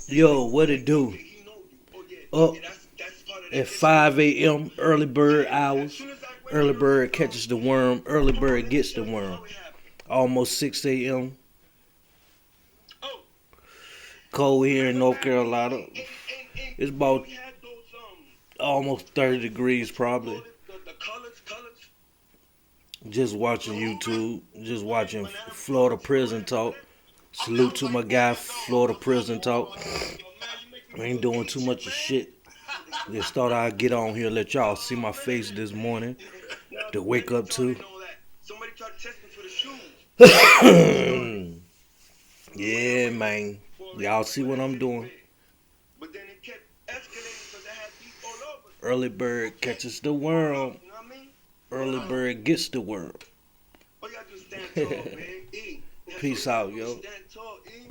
Yo, what it do? Up at 5 a.m. early bird hours. Early bird catches the worm. Early bird gets the worm. Almost 6 a.m. Cold here in North Carolina. It's about almost 30 degrees probably. Just watching YouTube. Just watching Florida Prison Talk. Salute to my guy, Florida Prison Talk. I ain't doing too much of shit. Just thought I'd get on here, let y'all see my face this morning to wake up to. Yeah, man. Y'all see what I'm doing. Early bird catches the worm. Early bird gets the worm. Peace out, yo.